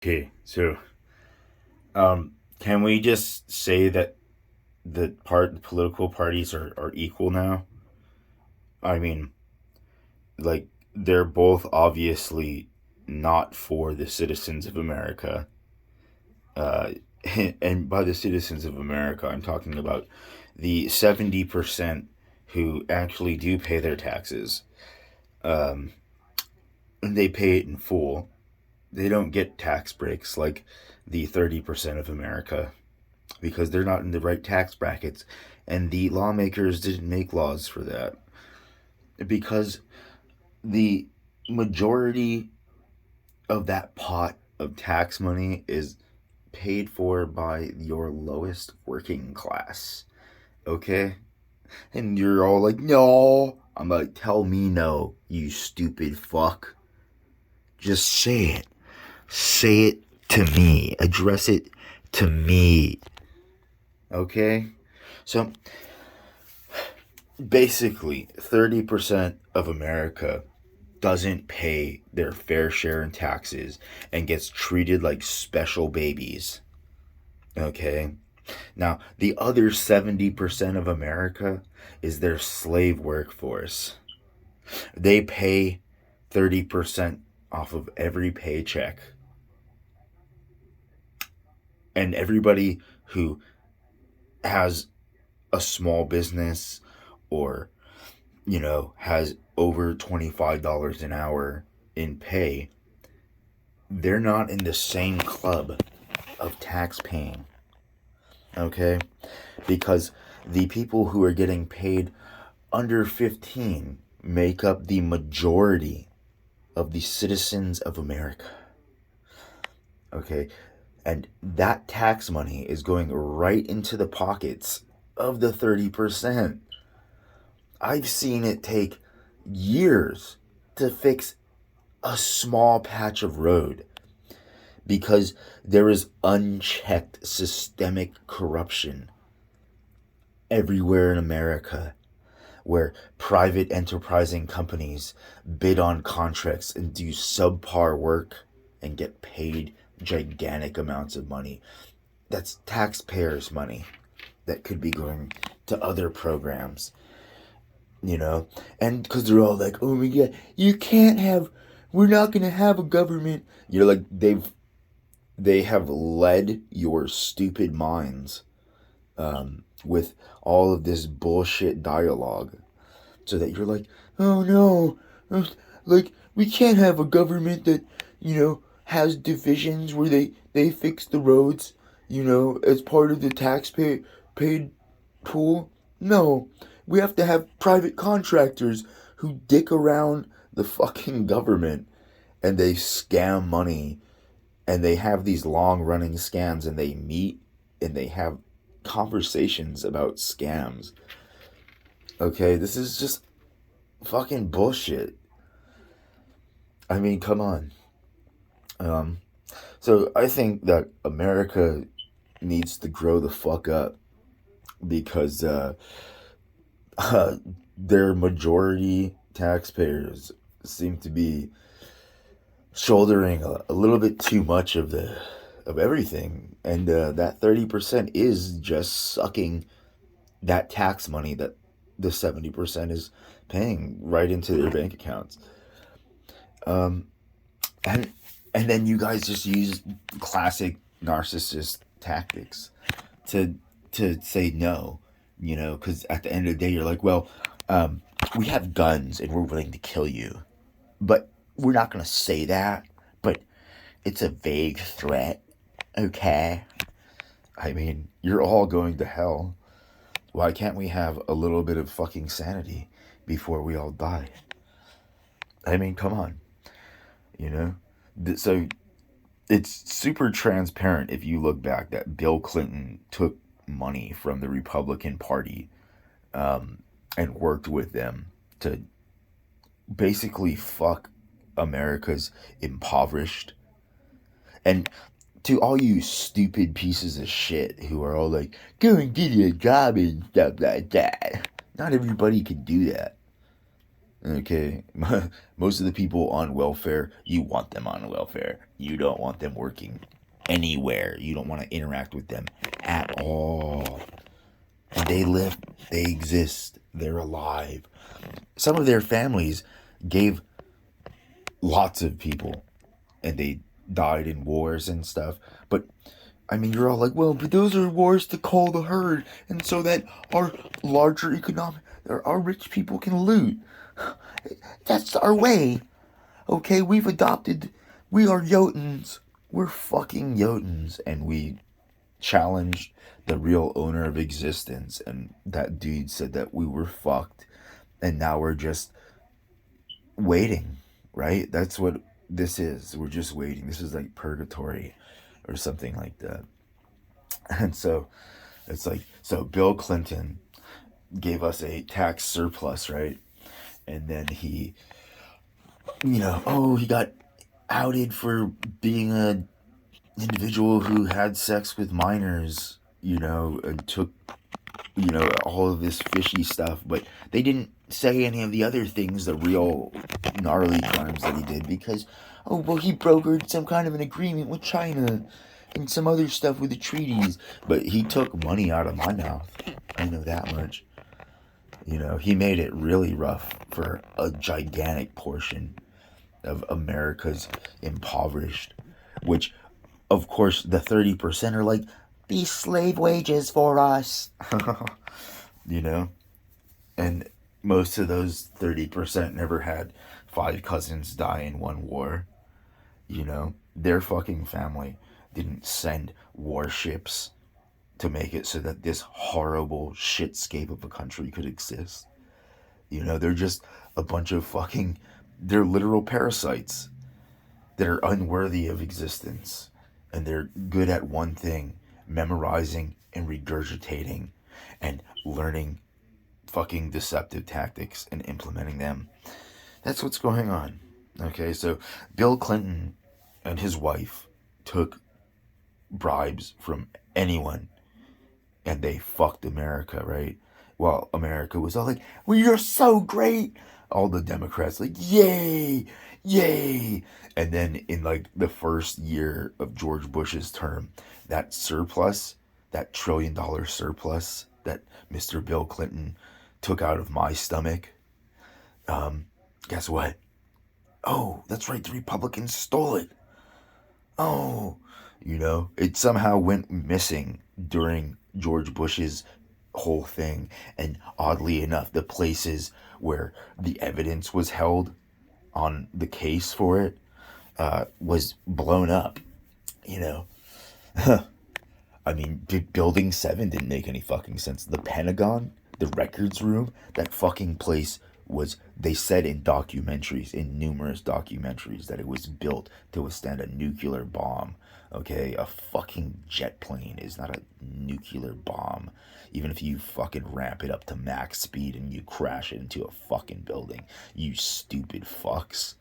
Okay, so can we just say that the political parties are equal now? I mean, like they're both obviously not for the citizens of America. Uh, and by the citizens of America, I'm talking about the 70% who actually do pay their taxes. Um, and they pay it in full. They don't get tax breaks like the 30% of America because they're not in the right tax brackets, and the lawmakers didn't make laws for that because the majority of that pot of tax money is paid for by your lowest working class. Okay? And you're all like, no. I'm like, tell me no, you stupid fuck. Just say it. Say it to me. Address it to me. Okay? So basically, 30% of America doesn't pay their fair share in taxes and gets treated like special babies. Okay? Now, the other 70% of America is their slave workforce. They pay 30% off of every paycheck. And everybody who has a small business or, has over $25 an hour in pay, they're not in the same club of tax paying. Okay? Because the people who are getting paid under 15 make up the majority of the citizens of America. Okay? And that tax money is going right into the pockets of the 30%. I've seen it take years to fix a small patch of road because there is unchecked systemic corruption everywhere in America where private enterprising companies bid on contracts and do subpar work and get paid gigantic amounts of money. That's taxpayers' money that could be going to other programs, And because they're all like, oh my God, we're not going to have a government. Like, they have led your stupid minds with all of this bullshit dialogue so that you're like, oh no, like we can't have a government that has divisions where they fix the roads, as part of the taxpayer paid pool. No, we have to have private contractors who dick around the fucking government and they scam money and they have these long running scams and they meet and they have conversations about scams. Okay, this is just fucking bullshit. I mean, come on. Um, so I think that America needs to grow the fuck up because uh, their majority taxpayers seem to be shouldering a little bit too much of everything, and that 30% is just sucking that tax money that the 70% is paying right into their bank accounts. Um, and and then you guys just use classic narcissist tactics to say no, because at the end of the day you're like, well, we have guns and we're willing to kill you, but we're not gonna say that. But it's a vague threat, okay? I mean, you're all going to hell. Why can't we have a little bit of fucking sanity before we all die? I mean, come on, you know? So it's super transparent if you look back that Bill Clinton took money from the Republican Party and worked with them to basically fuck America's impoverished. And to all you stupid pieces of shit who are all like, go and get a job and stuff like that, not everybody can do that. Okay, most of the people on welfare, you want them on welfare. You don't want them working anywhere. You don't want to interact with them at all. And they live, they exist, they're alive. Some of their families gave lots of people, and they died in wars and stuff. But I mean, you're all like, well, but those are wars to cull the herd, and so that our larger economic, our rich people can loot. That's our way. Okay, we've adopted. We are Jotuns. We're fucking Jotuns, and we challenged the real owner of existence, and that dude said that we were fucked, and now we're just waiting, right? That's what this is. We're just waiting. This is like purgatory or something like that. And so it's like, so Bill Clinton gave us a tax surplus, right? And then he, he got outed for being a individual who had sex with minors, and took, all of this fishy stuff. But they didn't say any of the other things, the real gnarly crimes that he did, because, he brokered some kind of an agreement with China and some other stuff with the treaties. But he took money out of my mouth. I know that much. He made it really rough for a gigantic portion of America's impoverished, which, of course, the 30% are like, be slave wages for us. you know? And most of those 30% never had 5 cousins die in one war. Their fucking family didn't send warships to make it so that this horrible shitscape of a country could exist. They're just a bunch of fucking, they're literal parasites that are unworthy of existence. And they're good at one thing, memorizing and regurgitating and learning fucking deceptive tactics and implementing them. That's what's going on. Okay, so Bill Clinton and his wife took bribes from anyone, and they fucked America, right? Well, America was all like, well, you're so great. All the Democrats like, yay, yay. And then in like the first year of George Bush's term, that surplus, that $1 trillion surplus that Mr. Bill Clinton took out of my stomach, guess what? Oh, that's right, the Republicans stole it. Oh, it somehow went missing during George Bush's whole thing. And oddly enough, the places where the evidence was held on the case for it was blown up. I mean, Building 7 didn't make any fucking sense. The Pentagon, the records room, that fucking place was, they said in documentaries, in numerous documentaries, that it was built to withstand a nuclear bomb. Okay, a fucking jet plane is not a nuclear bomb. Even if you fucking ramp it up to max speed and you crash it into a fucking building, you stupid fucks.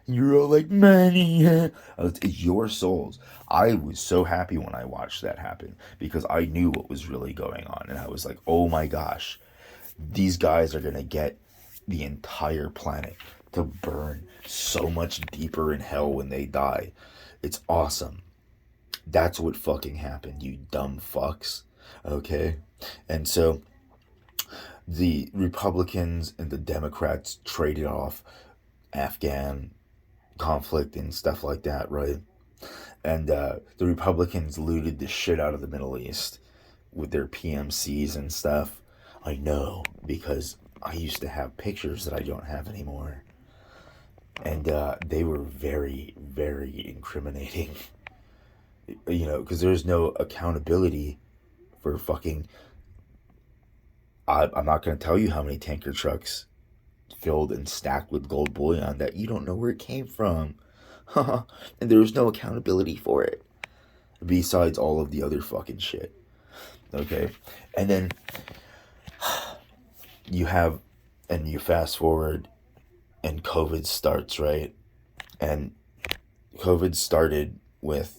And you're all like, money. It's your souls. I was so happy when I watched that happen because I knew what was really going on. And I was like, oh my gosh, these guys are going to get the entire planet to burn so much deeper in hell when they die. It's awesome. That's what fucking happened, you dumb fucks. Okay? And so the Republicans and the Democrats traded off Afghan conflict and stuff like that, right? And the Republicans looted the shit out of the Middle East with their PMCs and stuff. I know, because I used to have pictures that I don't have anymore. And they were very, very incriminating. Because there's no accountability for fucking... I'm not going to tell you how many tanker trucks filled and stacked with gold bullion that you don't know where it came from. And there was no accountability for it. Besides all of the other fucking shit. Okay? And then you fast forward and COVID starts, right? And COVID started with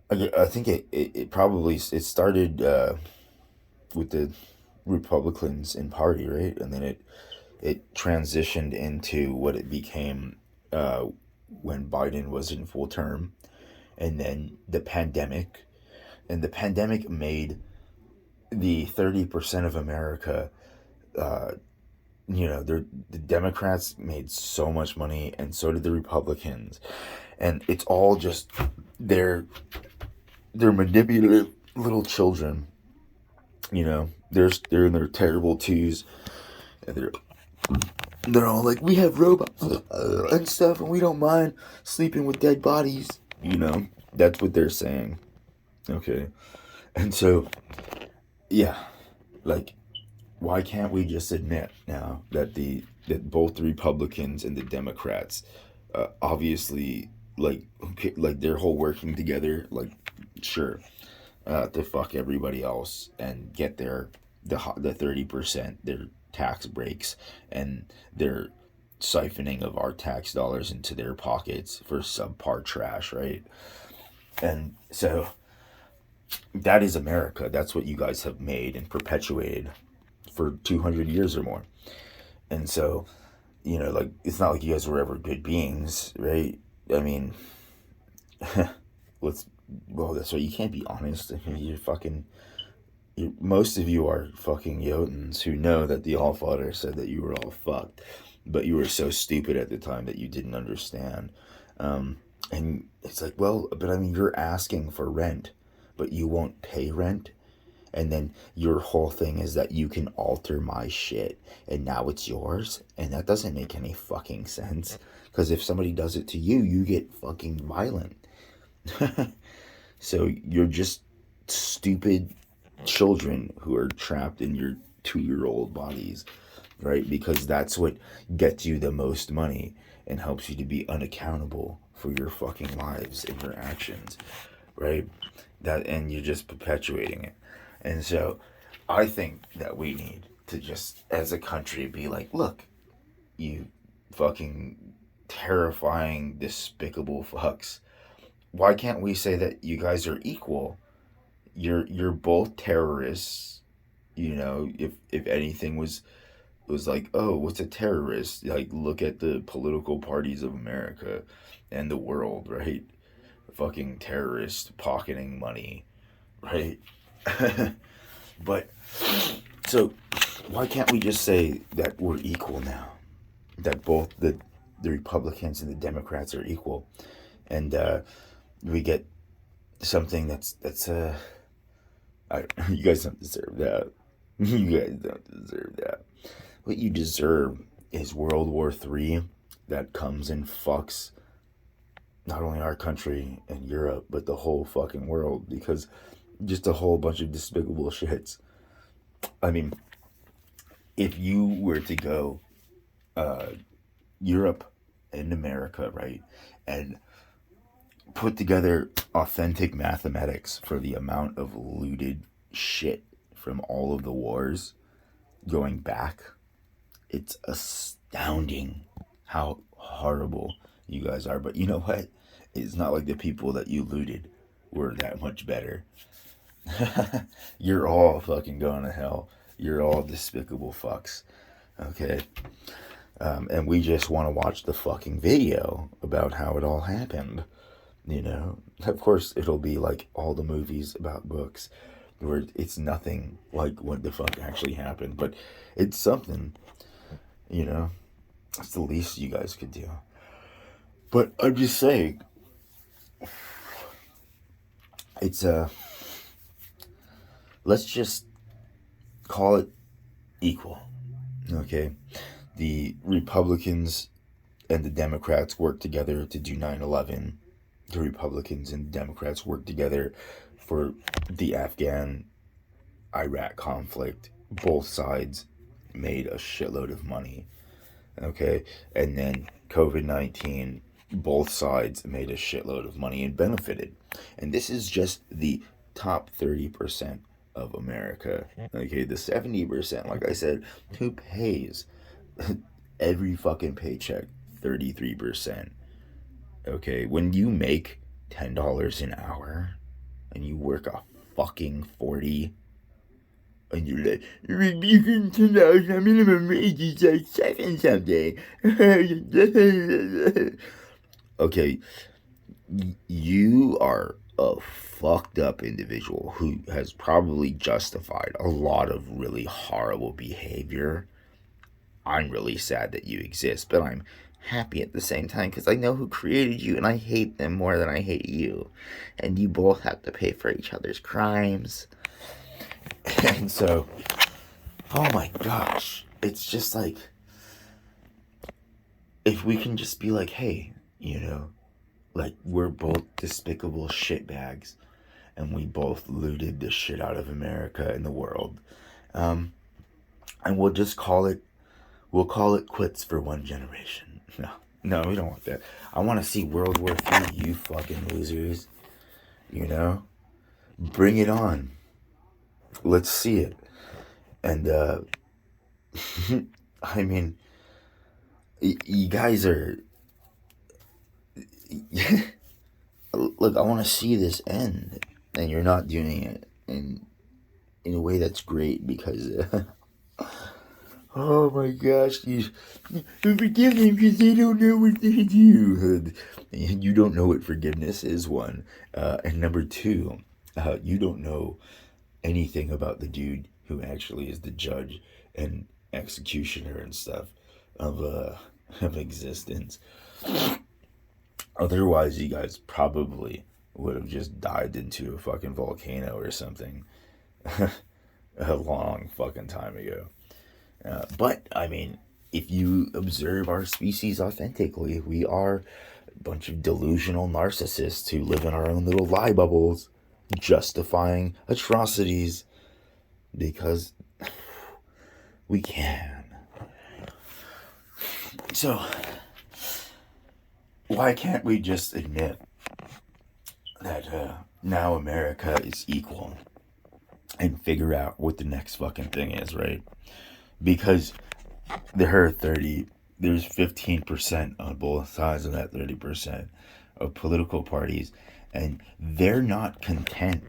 I think it started with the Republicans in party, right? And then it transitioned into what it became when Biden was in full term, and then the pandemic. And the pandemic made the 30% of America, uh, the Democrats made so much money, and so did the Republicans. And it's all just they're manipulative little children. They're in their terrible twos, and they're all like, we have robots and stuff, and we don't mind sleeping with dead bodies. That's what they're saying. Okay, and so yeah, like, why can't we just admit now that both the Republicans and the Democrats, obviously, like they're whole working together, like, sure, to fuck everybody else and get the 30%, their tax breaks, and their siphoning of our tax dollars into their pockets for subpar trash, right? And so that is America. That's what you guys have made and perpetuated for 200 years or more. And so, like, it's not like you guys were ever good beings, right? I mean, that's why you can't be honest. I mean, most of you are fucking Jotuns who know that the Allfather said that you were all fucked, but you were so stupid at the time that you didn't understand. And it's like, well, but I mean, you're asking for rent, but you won't pay rent. And then your whole thing is that you can alter my shit and now it's yours. And that doesn't make any fucking sense. Because if somebody does it to you, you get fucking violent. So you're just stupid children who are trapped in your 2-year-old bodies, right? Because that's what gets you the most money and helps you to be unaccountable for your fucking lives and your actions, right? And you're just perpetuating it. And so I think that we need to just, as a country, be like, look, you fucking terrifying, despicable fucks. Why can't we say that you guys are equal? You're both terrorists. If anything was like, oh, what's a terrorist? Like, look at the political parties of America and the world, right? Fucking terrorists pocketing money, right? But so why can't we just say that we're equal now? That both the Republicans and the Democrats are equal, and we get something that's you guys don't deserve that. You guys don't deserve that. What you deserve is World War III that comes and fucks not only our country and Europe, but the whole fucking world, because just a whole bunch of despicable shits. I mean, if you were to go Europe and America, right, and put together authentic mathematics for the amount of looted shit from all of the wars going back, it's astounding how horrible you guys are. But you know what? It's not like the people that you looted were that much better. You're all fucking going to hell. You're all despicable fucks. Okay? And we just want to watch the fucking video about how it all happened. Of course, it'll be like all the movies about books where it's nothing like what the fuck actually happened. But it's something, it's the least you guys could do. But I'm just saying, it's let's just call it equal, okay? The Republicans and the Democrats work together to do 9/11. The Republicans and Democrats work together for the Afghan-Iraq conflict. Both sides made a shitload of money, okay? And then COVID-19, both sides made a shitload of money and benefited. And this is just the top 30% of America, okay? The 70%, like I said, who pays every fucking paycheck? 33%. Okay, when you make $10 an hour and you work a fucking 40, And you're like, you can $10 minimum wage is like 7 something. Okay, you are a fucked up individual who has probably justified a lot of really horrible behavior. I'm really sad that you exist, but I'm happy at the same time because I know who created you and I hate them more than I hate you. And you both have to pay for each other's crimes. And so, oh my gosh, it's just like, if we can just be like, hey, like, we're both despicable shitbags and we both looted the shit out of America and the world. And we'll just we'll call it quits for one generation. No, we don't want that. I want to see World War III, you fucking losers. Bring it on. Let's see it. And, I mean, you guys are, look, I want to see this end, and you're not doing it in a way that's great because, oh my gosh, you forgive them because they don't know what they do. And you don't know what forgiveness is, one. And number two, you don't know anything about the dude who actually is the judge and executioner and stuff of existence. Otherwise, you guys probably would have just dived into a fucking volcano or something a long fucking time ago. But, I mean, if you observe our species authentically, we are a bunch of delusional narcissists who live in our own little lie bubbles, justifying atrocities because we can. So, why can't we just admit that now America is equal and figure out what the next fucking thing is, right? Because there's 15% on both sides of that 30% of political parties, and they're not content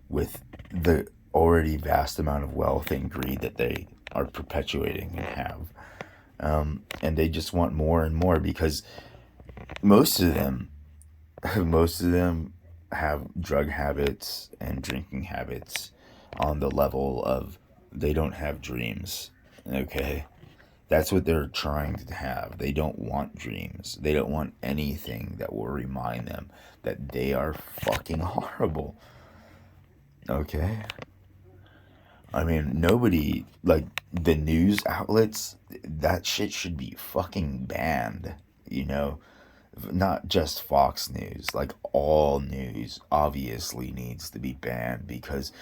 with the already vast amount of wealth and greed that they are perpetuating and have. And they just want more and more because most of them have drug habits and drinking habits on the level of they don't have dreams. Okay? That's what they're trying to have. They don't want dreams. They don't want anything that will remind them that they are fucking horrible. Okay? I mean, nobody, like, the news outlets, that shit should be fucking banned, Not just Fox News, like, all news obviously needs to be banned because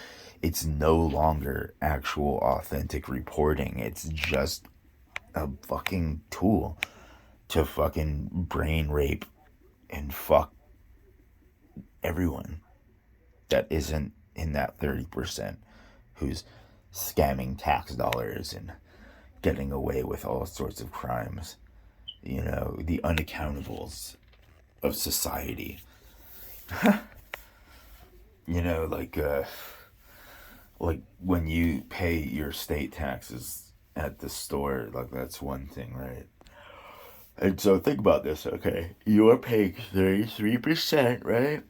it's no longer actual authentic reporting. It's just a fucking tool to fucking brain rape and fuck everyone that isn't in that 30% who's scamming tax dollars and getting away with all sorts of crimes. The unaccountables of society. Like when you pay your state taxes at the store, like that's one thing, right? And so think about this, okay? You're paying 33%, right?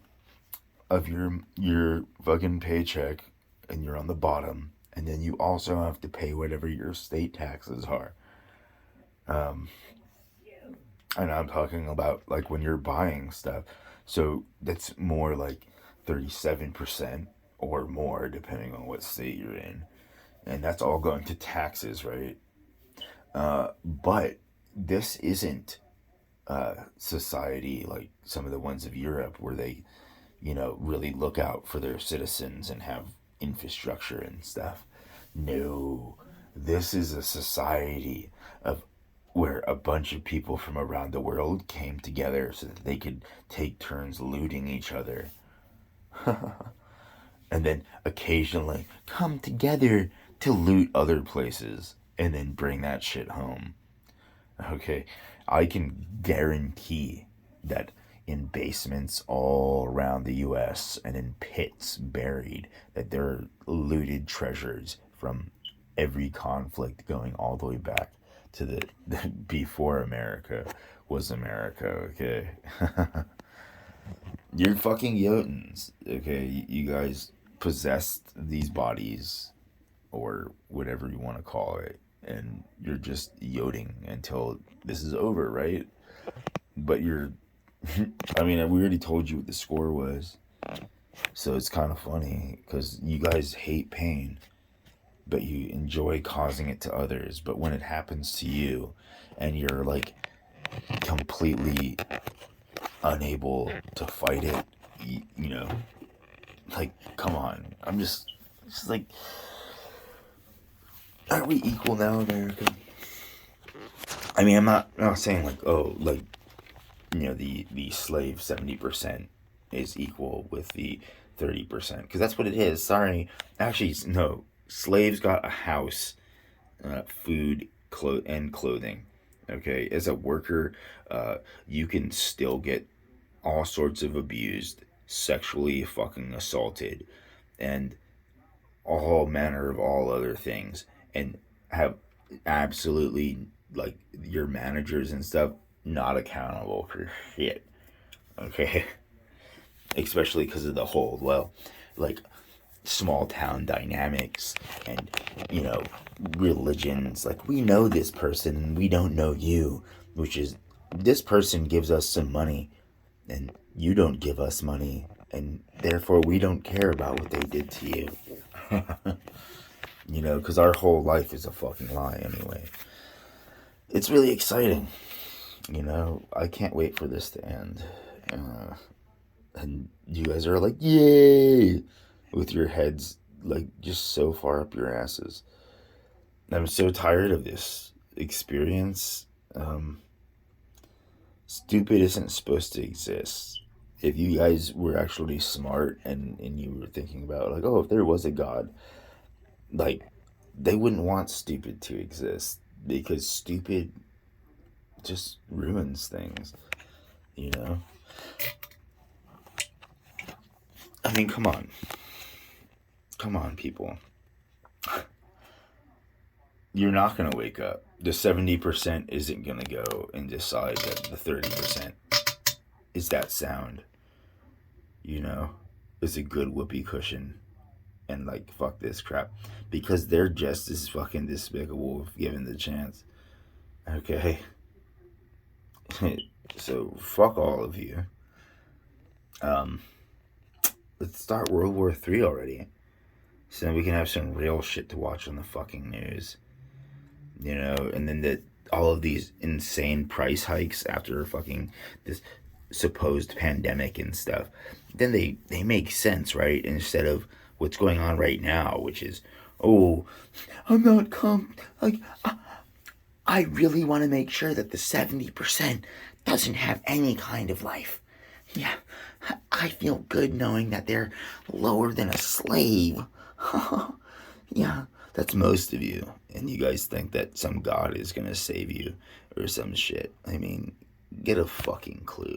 Of your fucking paycheck, and you're on the bottom, and then you also have to pay whatever your state taxes are. And I'm talking about like when you're buying stuff. So that's more like 37% or more, depending on what state you're in. And that's all going to taxes, right? But this isn't society like some of the ones of Europe where they, really look out for their citizens and have infrastructure and stuff. No, this is a society of where a bunch of people from around the world came together so that they could take turns looting each other. And then occasionally come together to loot other places and then bring that shit home. Okay, I can guarantee that in basements all around the US and in pits buried, that there are looted treasures from every conflict going all the way back to the before America was America, okay? You're fucking Jotuns, okay? You guys possessed these bodies, or whatever you want to call it, and you're just yoting until this is over, right? But you're, I mean, we already told you what the score was, so it's kind of funny because you guys hate pain, but you enjoy causing it to others. But when it happens to you, and you're like completely unable to fight it, you know, like, come on. I'm just like, aren't we equal now, America? I mean, I'm not saying like, oh, like, you know, the slave 70% is equal with the 30%, because that's what it is. Sorry, actually, no. Slaves got a house, food, and clothing. Okay, as a worker, you can still get all sorts of abused, sexually fucking assaulted, and all manner of all other things, and have absolutely, like, your managers and stuff not accountable for shit. Okay, especially because of the whole, well, like, small town dynamics, and, you know, religions. Like, we know this person, we don't know you, which is, this person gives us some money and you don't give us money, and therefore we don't care about what they did to you. You know, because our whole life is a fucking lie anyway. It's really exciting. You know, I can't wait for this to end. And you guys are like, yay! With your heads, like, just so far up your asses. I'm so tired of this experience. Stupid isn't supposed to exist. If you guys were actually smart, and you were thinking about, like, oh, if there was a God, like, they wouldn't want stupid to exist, because stupid just ruins things, you know? I mean, come on. Come on, people. You're not going to wake up. The 70% isn't going to go and decide that the 30% is that sound. You know? It's a good whoopee cushion. And, like, fuck this crap. Because they're just as fucking despicable if given the chance. Okay? So, fuck all of you. Let's start World War III already. So then we can have some real shit to watch on the fucking news. You know, and then all of these insane price hikes after fucking this supposed pandemic and stuff, then they make sense, right? Instead of what's going on right now, which is, oh, I'm not like, I really want to make sure that the 70% doesn't have any kind of life. Yeah, I feel good knowing that they're lower than a slave. Yeah, that's most of you. And you guys think that some god is gonna save you or some shit. I mean, get a fucking clue.